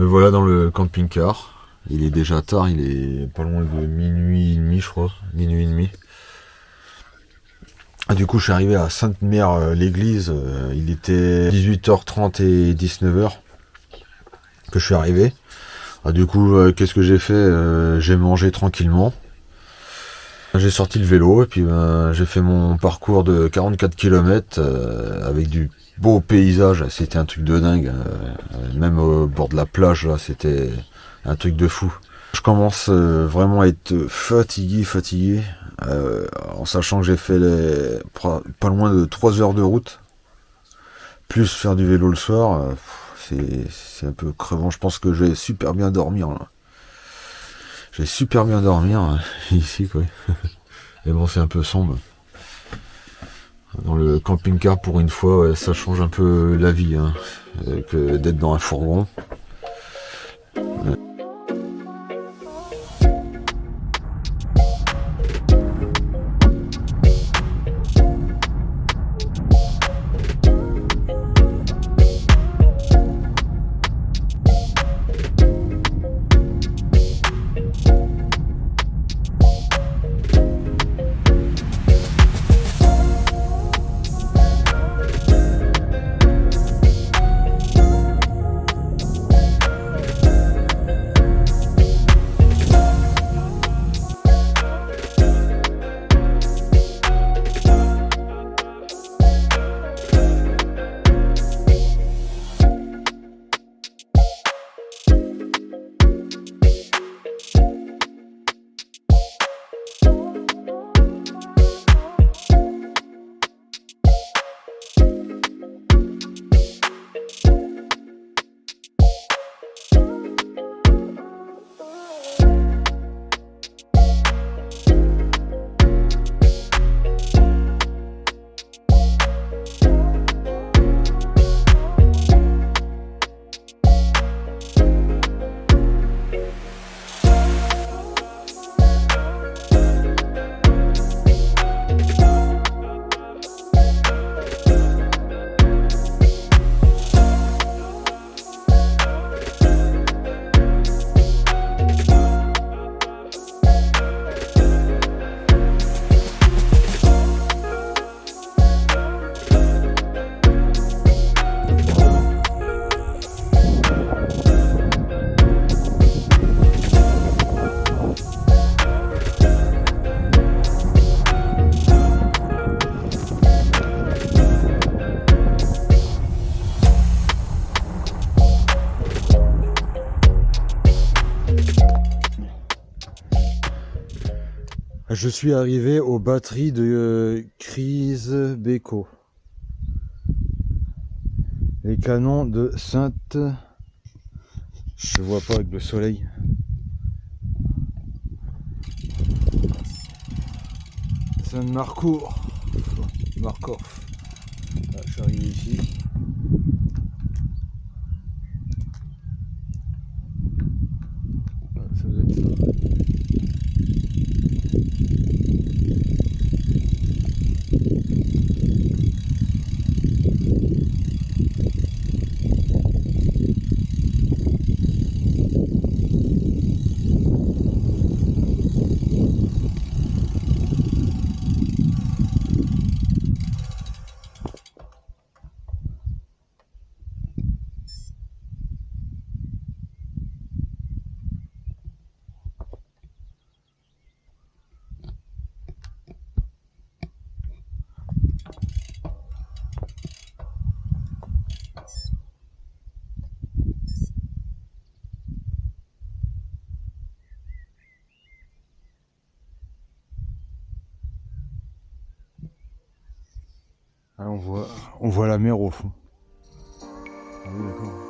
Me voilà dans le camping-car. Il est déjà tard, il est pas loin de minuit et demi, je crois. Minuit et demi. Du coup, je suis arrivé à Sainte-Mère, l'église. Il était 18h30 et 19h que je suis arrivé. Du coup, qu'est-ce que j'ai fait? J'ai mangé tranquillement. J'ai sorti le vélo et puis j'ai fait mon parcours de 44 km avec du beau paysage. C'était un truc de dingue. Même au bord de la plage, là, c'était un truc de fou. Je commence vraiment à être fatigué, en sachant que j'ai fait pas loin de 3 heures de route, plus faire du vélo le soir, c'est un peu crevant. Je pense que je vais super bien dormir là. Je vais super bien dormir ici, quoi. Et bon, c'est un peu sombre. Dans le camping-car, pour une fois, ouais, ça change un peu la vie, hein, que d'être dans un fourgon. Je suis arrivé aux batteries de Crise Beko. Les canons de Sainte... Je vois pas avec le soleil. Saint-Marcourt. Marcoff. Ah, je suis arrivé ici. Ah, ça doit être ça. Ah, on voit la mer au fond. Ah oui, d'accord.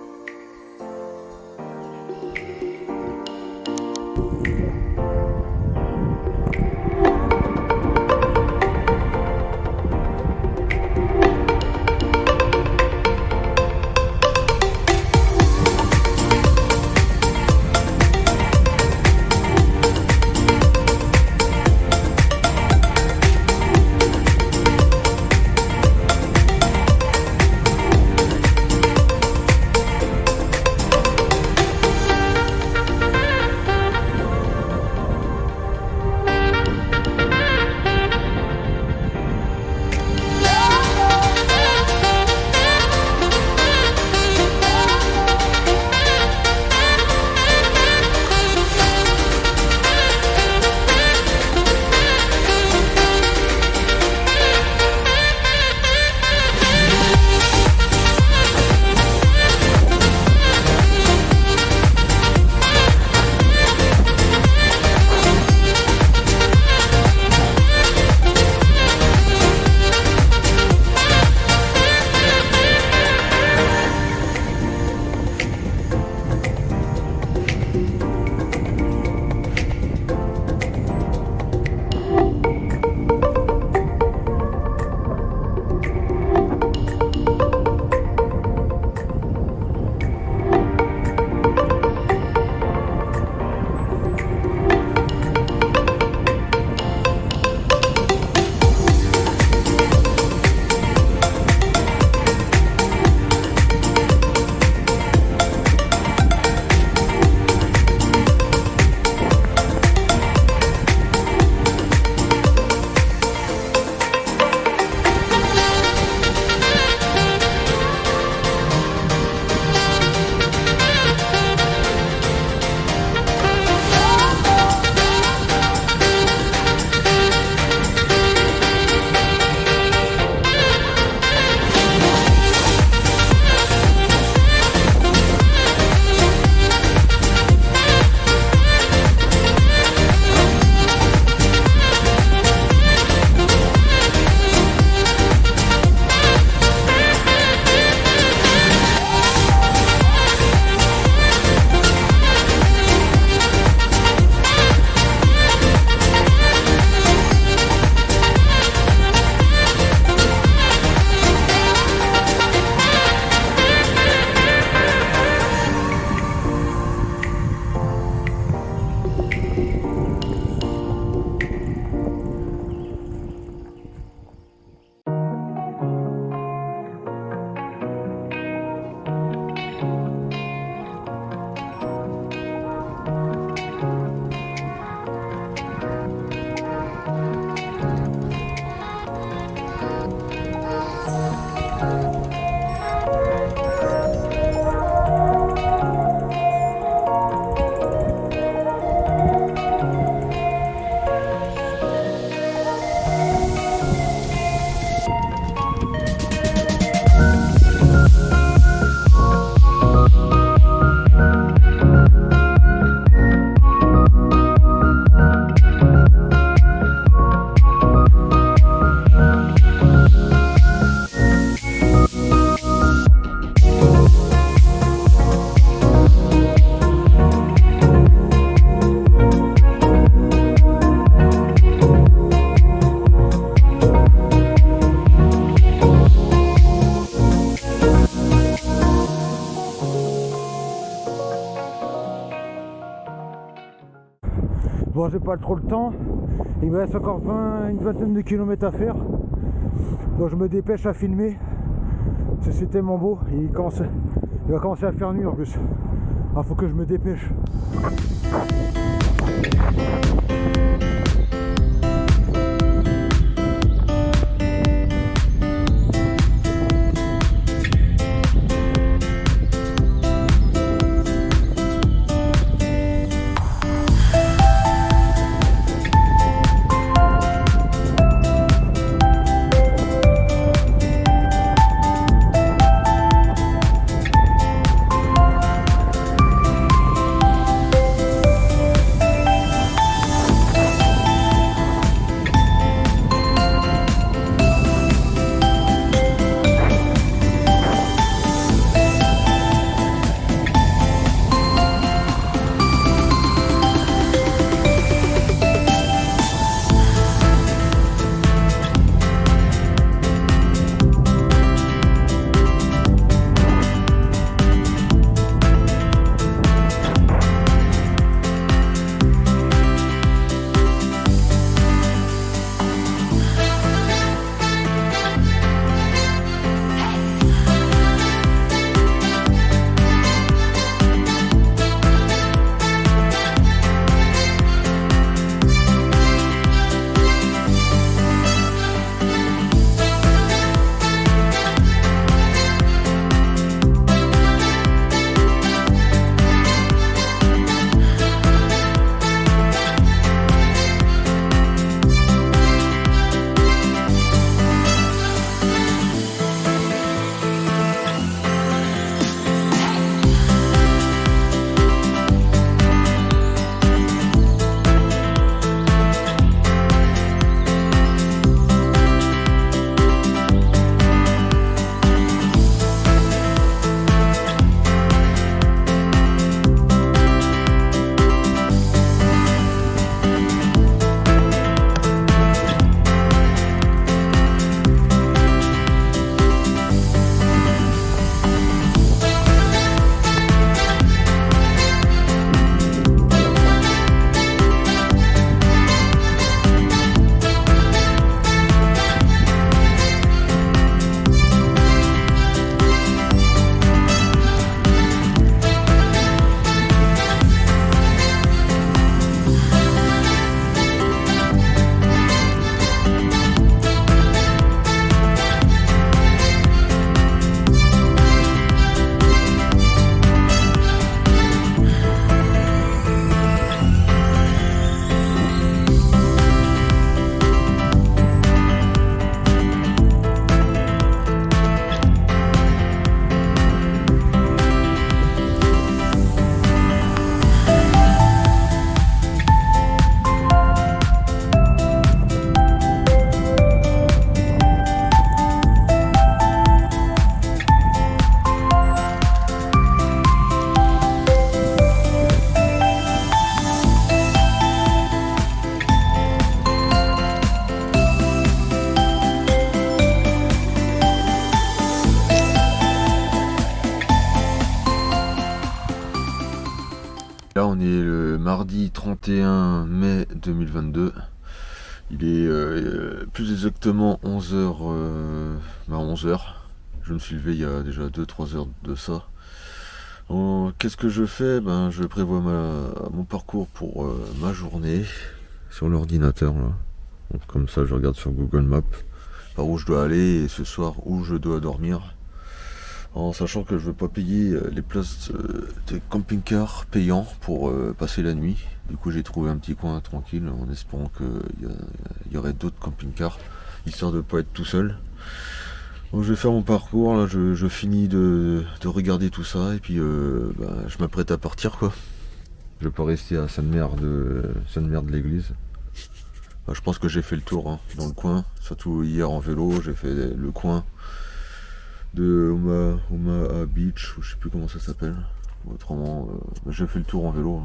Bon, j'ai pas trop le temps, il me reste encore une vingtaine de kilomètres à faire, donc je me dépêche à filmer. C'est tellement beau, il va commencer à faire nuit en plus. Alors faut que je me dépêche. Là on est le mardi 31 mai 2022. Il est plus exactement 11h. 11h. Je me suis levé il y a déjà 2-3 heures de ça. Qu'est-ce que je fais? Je prévois mon parcours pour ma journée sur l'ordinateur là. Donc, comme ça je regarde sur Google Maps par où je dois aller et ce soir où je dois dormir. En sachant que je veux pas payer les places des camping-cars payants pour passer la nuit. Du coup j'ai trouvé un petit coin tranquille en espérant qu'il y aurait d'autres camping-cars, histoire de pas être tout seul. Donc je vais faire mon parcours, là je finis de regarder tout ça et puis je m'apprête à partir quoi. Je vais pas rester à Sainte-Mère de l'église. Je pense que j'ai fait le tour dans le coin, surtout hier en vélo, j'ai fait le coin de Omaha Beach, ou je sais plus comment ça s'appelle. Autrement, j'ai fait le tour en vélo.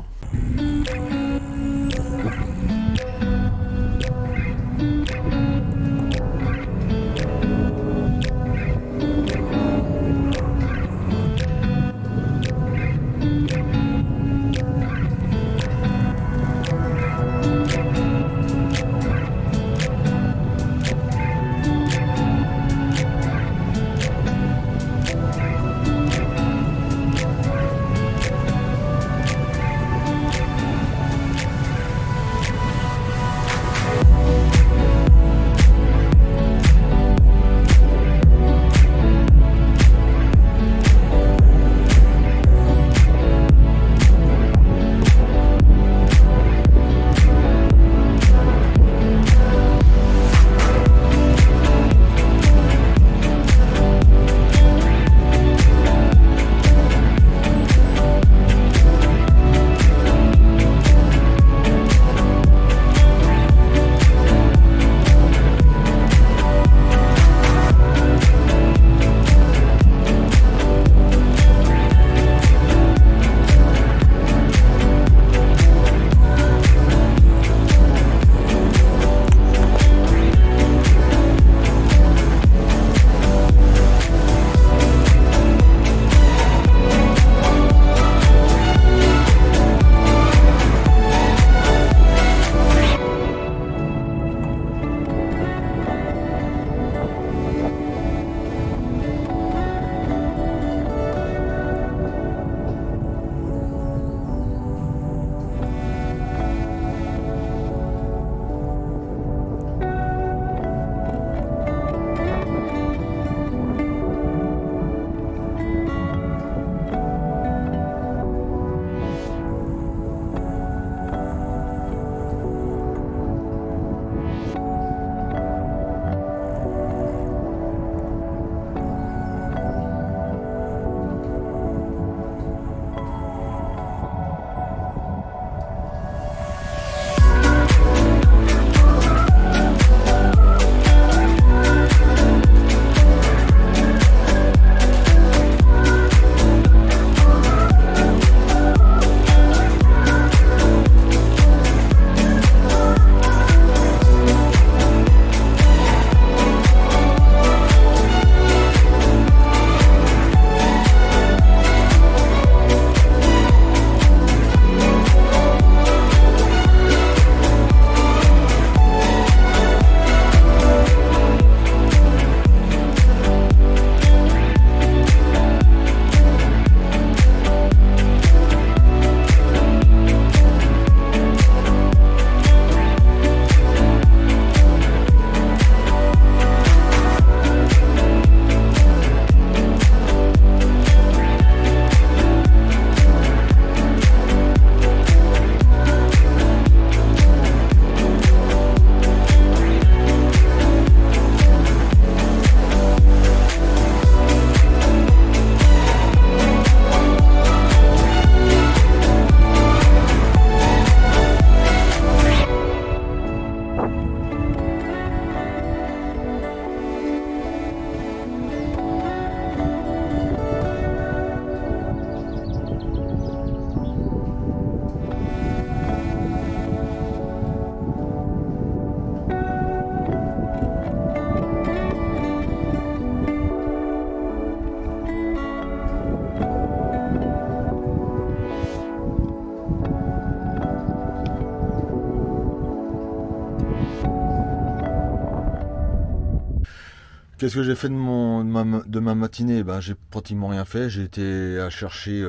Qu'est-ce que j'ai fait de ma matinée? Ben, j'ai pratiquement rien fait. J'ai été à chercher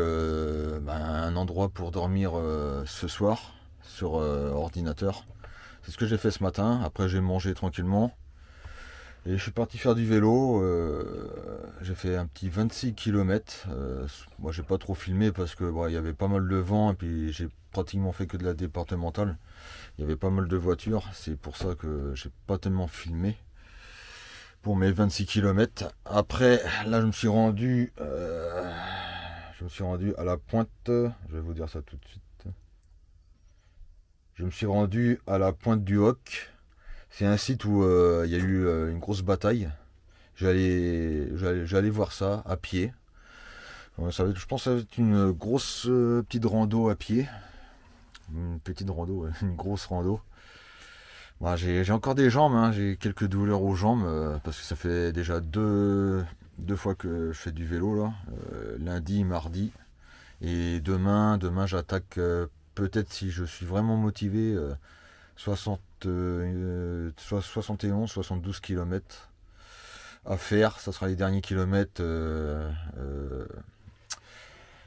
un endroit pour dormir ce soir sur ordinateur. C'est ce que j'ai fait ce matin. Après, j'ai mangé tranquillement. Et je suis parti faire du vélo. J'ai fait un petit 26 km. Moi, j'ai pas trop filmé parce que il y avait pas mal de vent. Et puis, j'ai pratiquement fait que de la départementale. Il y avait pas mal de voitures. C'est pour ça que j'ai pas tellement filmé pour mes 26 km. Après, là, je me suis rendu à la pointe. Je vais vous dire ça tout de suite. Je me suis rendu à la pointe du Hoc. C'est un site où il y a eu une grosse bataille. J'allais voir ça à pied. Je pense que ça va être une grosse petite rando à pied. Une petite rando, une grosse rando. Bah, j'ai encore des jambes, hein. J'ai quelques douleurs aux jambes parce que ça fait déjà deux fois que je fais du vélo là, lundi, mardi et demain j'attaque peut-être si je suis vraiment motivé 71, 72 km à faire. Ça sera les derniers kilomètres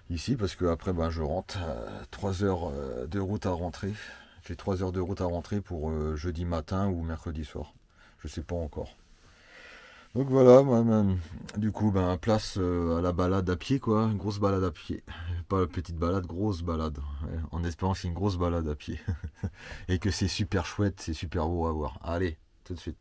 ici parce que après je rentre 3 heures de route à rentrer. J'ai 3 heures de route à rentrer pour jeudi matin ou mercredi soir. Je sais pas encore. Donc voilà, du coup, place à la balade à pied, quoi. Une grosse balade à pied. Pas petite balade, grosse balade. Ouais, en espérant que c'est une grosse balade à pied. Et que c'est super chouette, c'est super beau à voir. Allez, tout de suite.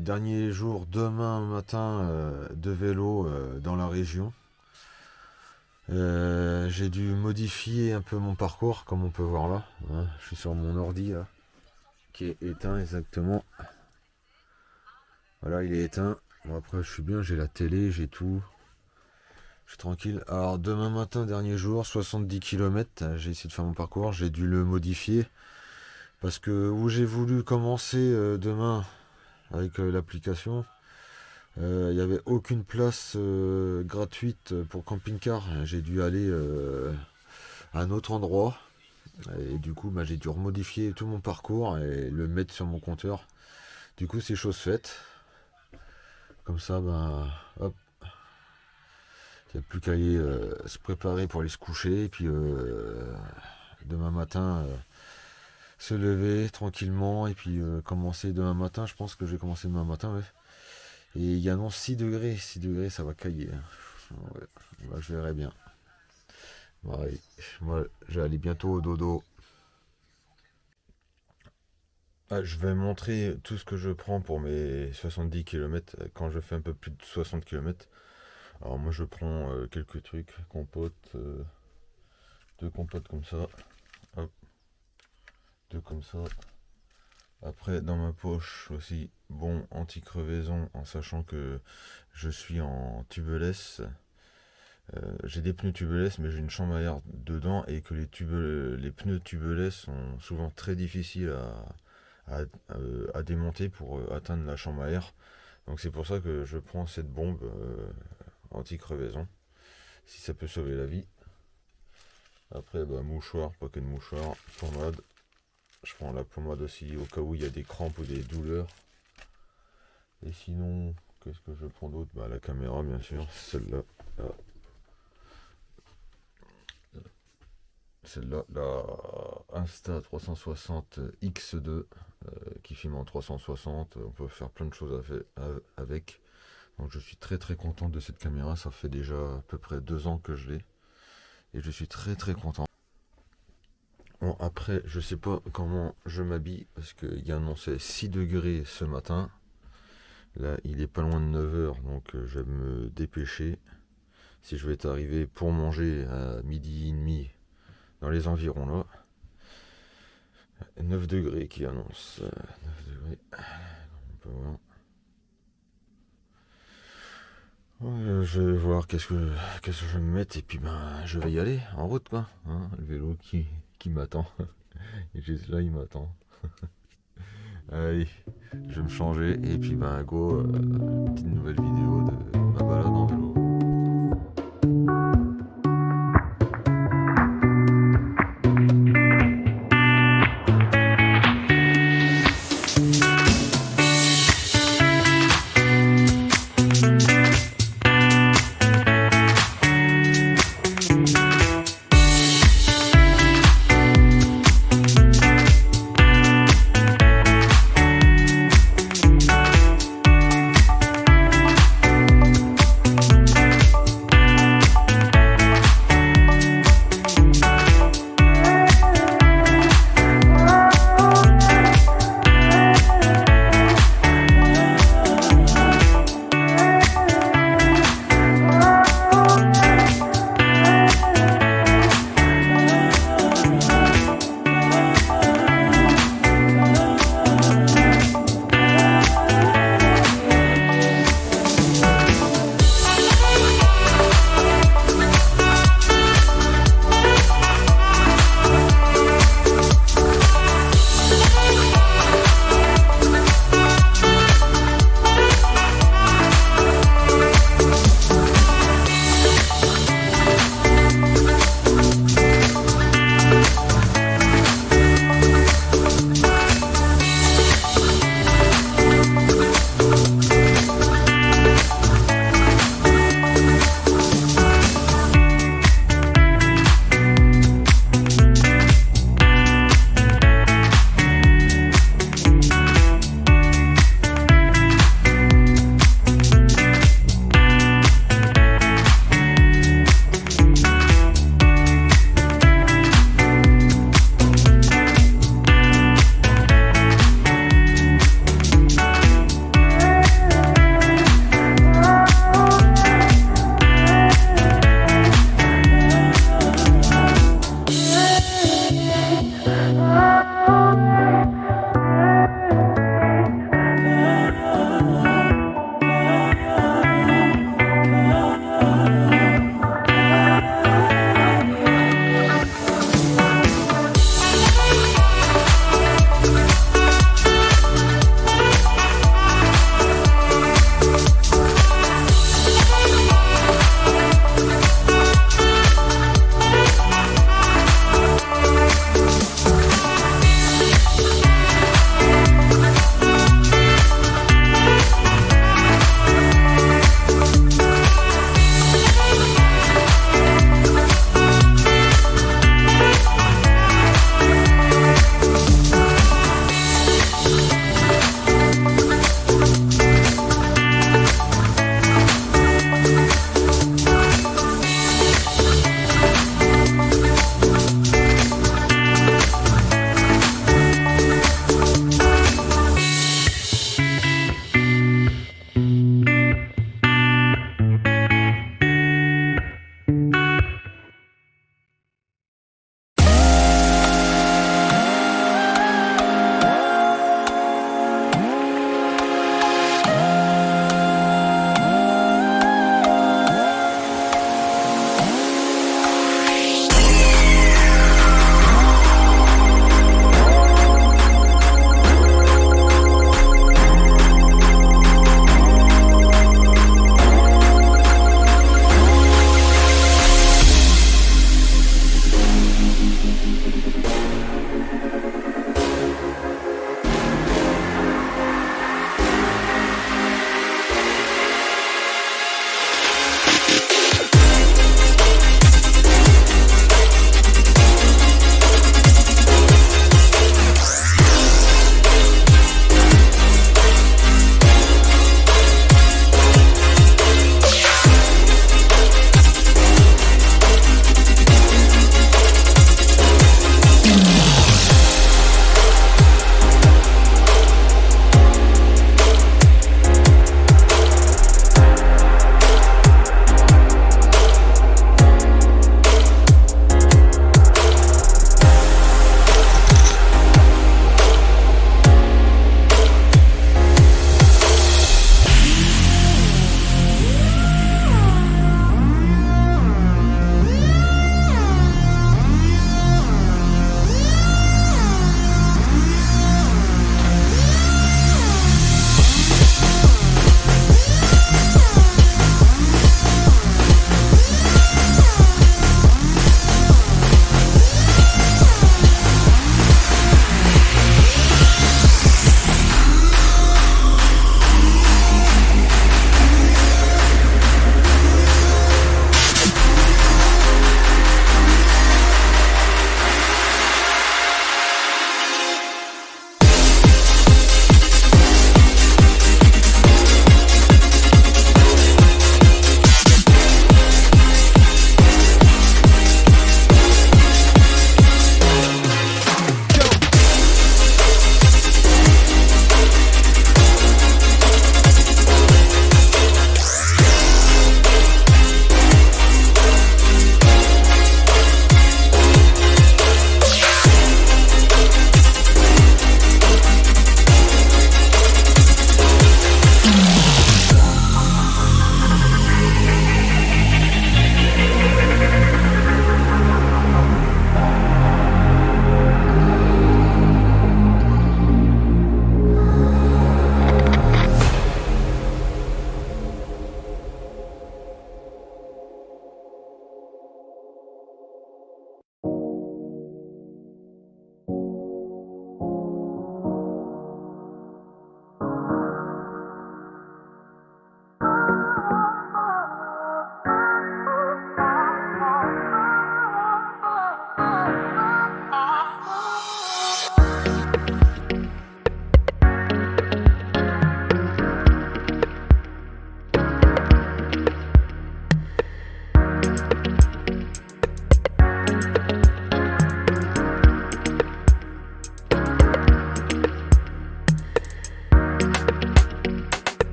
dernier jour demain matin de vélo dans la région. J'ai dû modifier un peu mon parcours, comme on peut voir là. Hein, je suis sur mon ordi là, qui est éteint exactement. Voilà, il est éteint. Bon, après, je suis bien, j'ai la télé, j'ai tout. Je suis tranquille. Alors, demain matin, dernier jour, 70 km. J'ai essayé de faire mon parcours. J'ai dû le modifier. Parce que où j'ai voulu commencer demain avec l'application, il n'y avait aucune place gratuite pour camping-car. J'ai dû aller à un autre endroit. Et du coup, j'ai dû remodifier tout mon parcours et le mettre sur mon compteur. Du coup, c'est chose faite. Comme ça, hop. Il n'y a plus qu'à aller se préparer pour aller se coucher. Et puis, demain matin, se lever tranquillement. Et puis, commencer demain matin. Je pense que je vais commencer demain matin, ouais. Et il y annonce 6 degrés. 6 degrés, ça va cailler. Ouais. Je verrai bien. Ouais. Moi, je vais aller bientôt au dodo. Je vais montrer tout ce que je prends pour mes 70 km quand je fais un peu plus de 60 km. Alors moi je prends quelques trucs, compote, 2 compotes comme ça, hop, 2 comme ça. Après dans ma poche aussi, bon anti-crevaison, en sachant que je suis en tubeless. J'ai des pneus tubeless mais j'ai une chambre à air dedans et que les pneus tubeless sont souvent très difficiles à démonter pour atteindre la chambre à air. Donc c'est pour ça que je prends cette bombe anti-crevaison, si ça peut sauver la vie. Après mouchoir, paquet de mouchoirs, pommade. Je prends la pommade aussi au cas où il y a des crampes ou des douleurs. Et sinon, qu'est-ce que je prends d'autre? La caméra bien sûr, celle-là. Celle-là, la Insta360 X2 qui filme en 360. On peut faire plein de choses avec. Donc je suis très très content de cette caméra. Ça fait déjà à peu près 2 ans que je l'ai. Et je suis très très content. Bon, après, je sais pas comment je m'habille parce qu'il y a annoncé 6 degrés ce matin. Là, il est pas loin de 9h, donc je vais me dépêcher. Si je vais être arrivé pour manger à 12h30 dans les environs là. 9 degrés qui annonce. 9 degrés. On peut voir. Ouais, je vais voir qu'est-ce que je vais me mettre et puis je vais y aller en route quoi. Hein, le vélo qui m'attend. Et juste là il m'attend. Allez, je vais me changer et puis go, petite nouvelle vidéo de ma balade en vélo.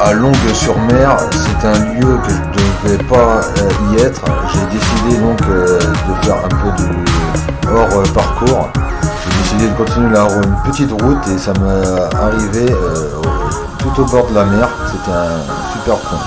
à Longues-sur-Mer. C'est un lieu que je ne devais pas y être. J'ai décidé donc de faire un peu de hors parcours. J'ai décidé de continuer une petite route et ça m'est arrivé tout au bord de la mer. C'était un super coin.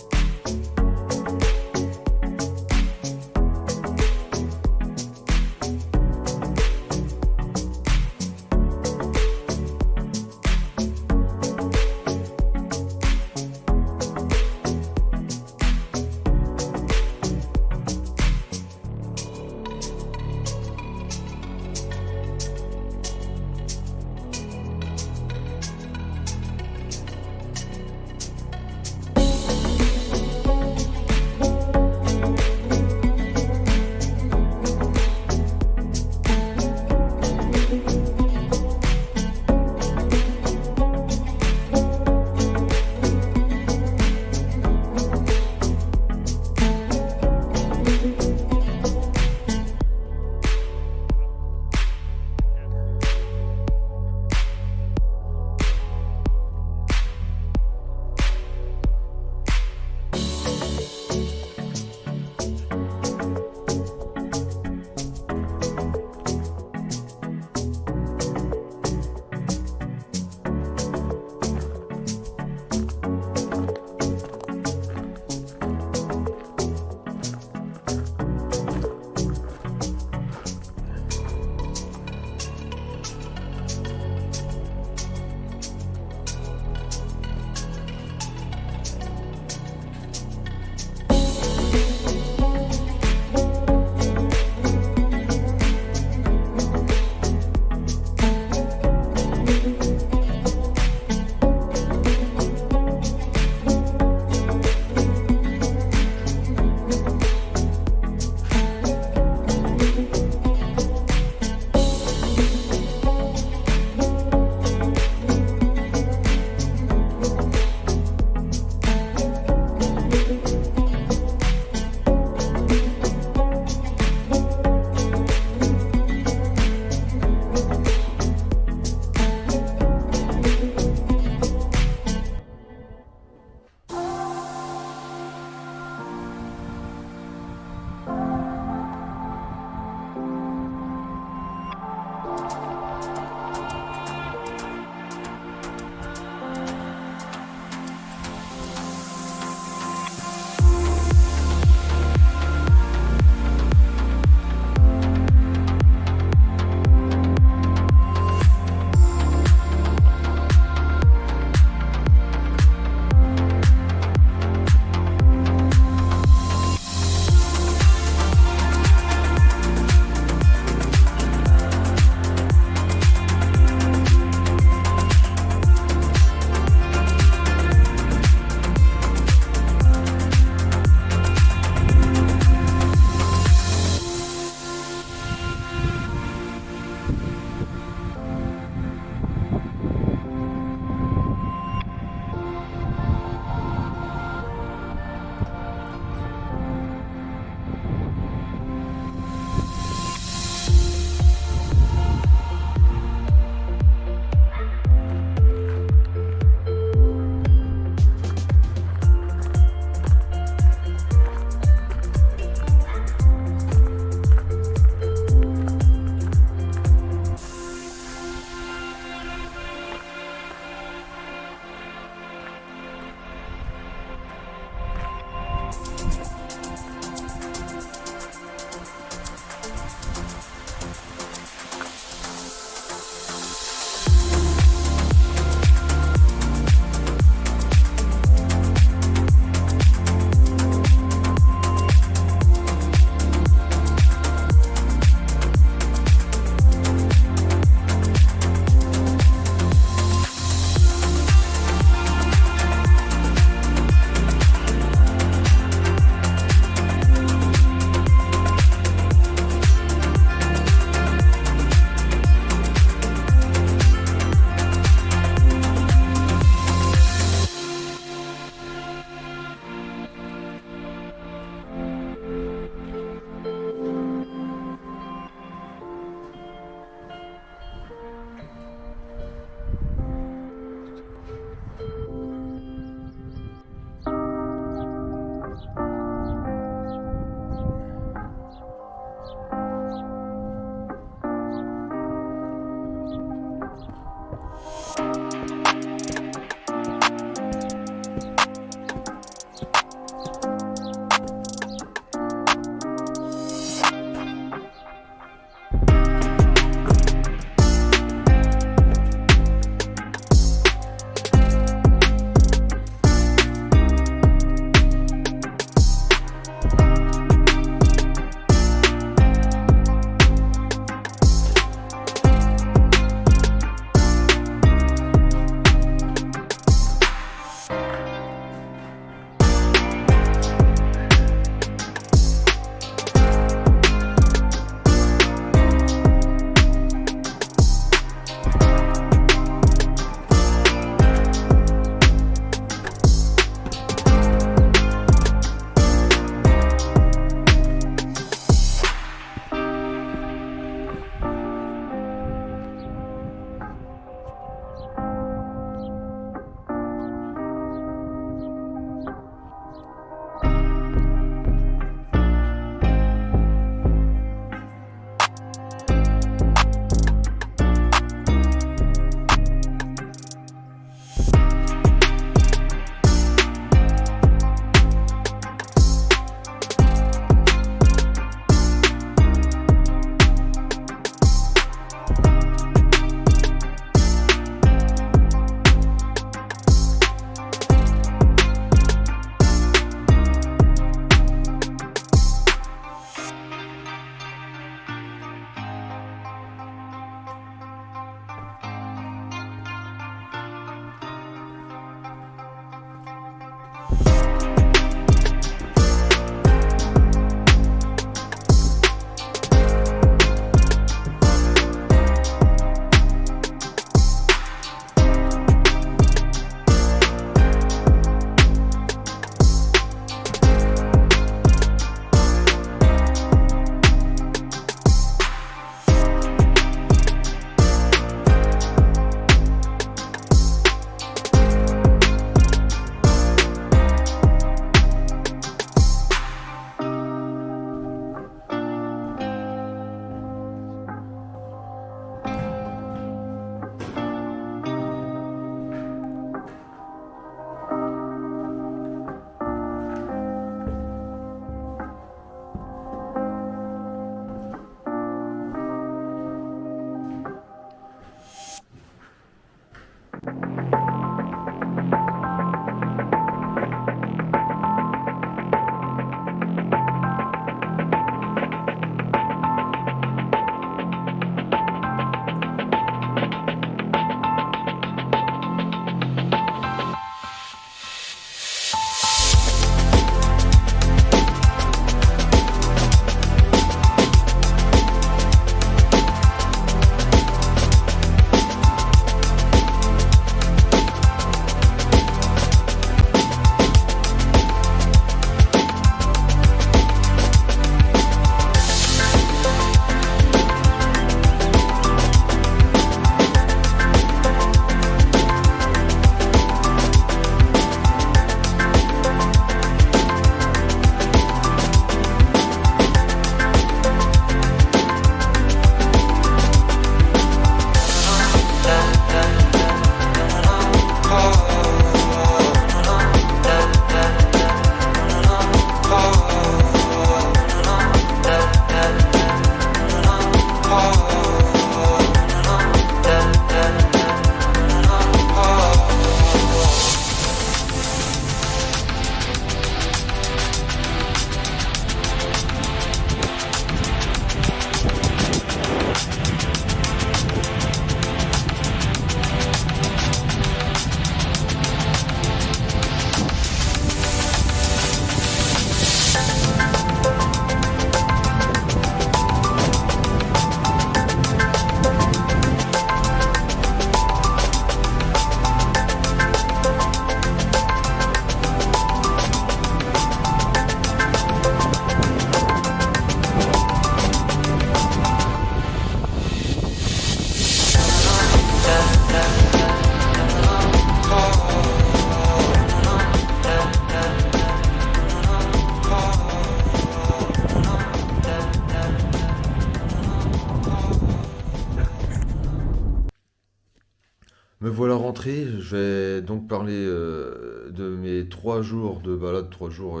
rentré, je vais donc parler de mes 3 jours de balade, 3 jours,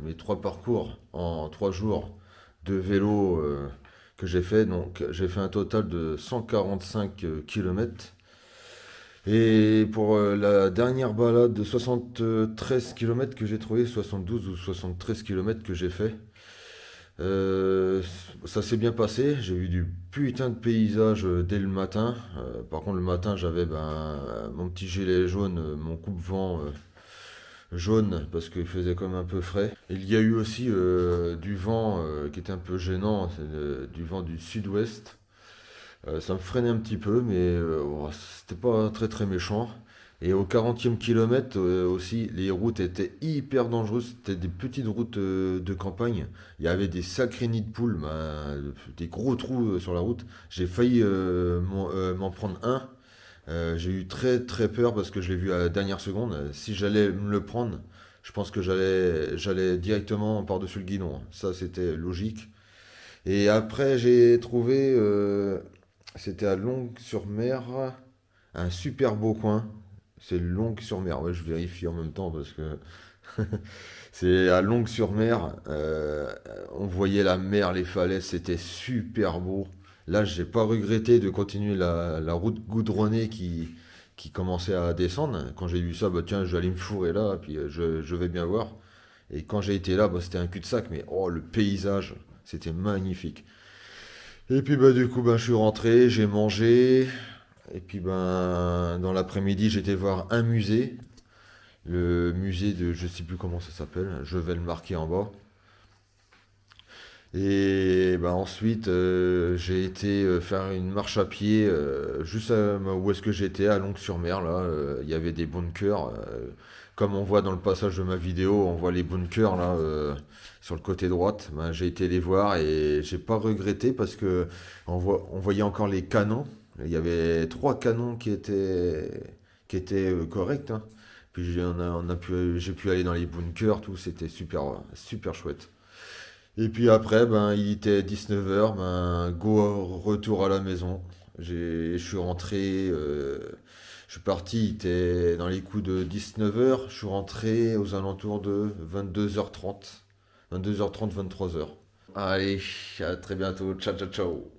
mes 3 parcours en 3 jours de vélo que j'ai fait. Donc j'ai fait un total de 145 km. Et pour la dernière balade de 73 km que j'ai trouvé, 72 ou 73 km que j'ai fait, euh, ça s'est bien passé. J'ai vu du putain de paysage dès le matin. Par contre, le matin, j'avais mon petit gilet jaune, mon coupe-vent jaune parce qu'il faisait comme un peu frais. Il y a eu aussi du vent qui était un peu gênant, c'est du vent du sud-ouest. Ça me freinait un petit peu, mais c'était pas très très méchant. Et au 40e kilomètre aussi, les routes étaient hyper dangereuses. C'était des petites routes de campagne. Il y avait des sacrés nids de poules, des gros trous sur la route. J'ai failli m'en prendre un. J'ai eu très très peur parce que je l'ai vu à la dernière seconde. Si j'allais me le prendre, je pense que j'allais directement par-dessus le guidon. Ça, c'était logique. Et après, j'ai trouvé, c'était à Longues-sur-Mer, un super beau coin. C'est Longues-sur-Mer. Ouais, je vérifie en même temps parce que c'est à Longues-sur-Mer. On voyait la mer, les falaises, c'était super beau. Là, j'ai pas regretté de continuer la route goudronnée qui commençait à descendre. Quand j'ai vu ça, bah tiens, je vais aller me fourrer là, puis je vais bien voir. Et quand j'ai été là, bah, c'était un cul-de-sac, mais oh, le paysage, c'était magnifique. Et puis bah du coup, bah, je suis rentré, j'ai mangé. Et puis ben dans l'après-midi, j'étais voir un musée, le musée de, je sais plus comment ça s'appelle, je vais le marquer en bas. Et ben ensuite, j'ai été faire une marche à pied juste où est-ce que j'étais, à Longues-sur-Mer. Là, il y avait des bunkers. Comme on voit dans le passage de ma vidéo, on voit les bunkers là sur le côté droite. Ben, j'ai été les voir et j'ai pas regretté parce que on voyait encore les canons. Il y avait 3 canons qui étaient corrects, hein. Puis j'ai pu aller dans les bunkers, tout, c'était super, super chouette. Et puis après, ben, il était 19 h, ben, go retour à la maison. Je suis rentré, je suis parti, il était dans les coups de 19 h. Je suis rentré aux alentours de 22h30, 23 h. Allez, à très bientôt, ciao ciao ciao.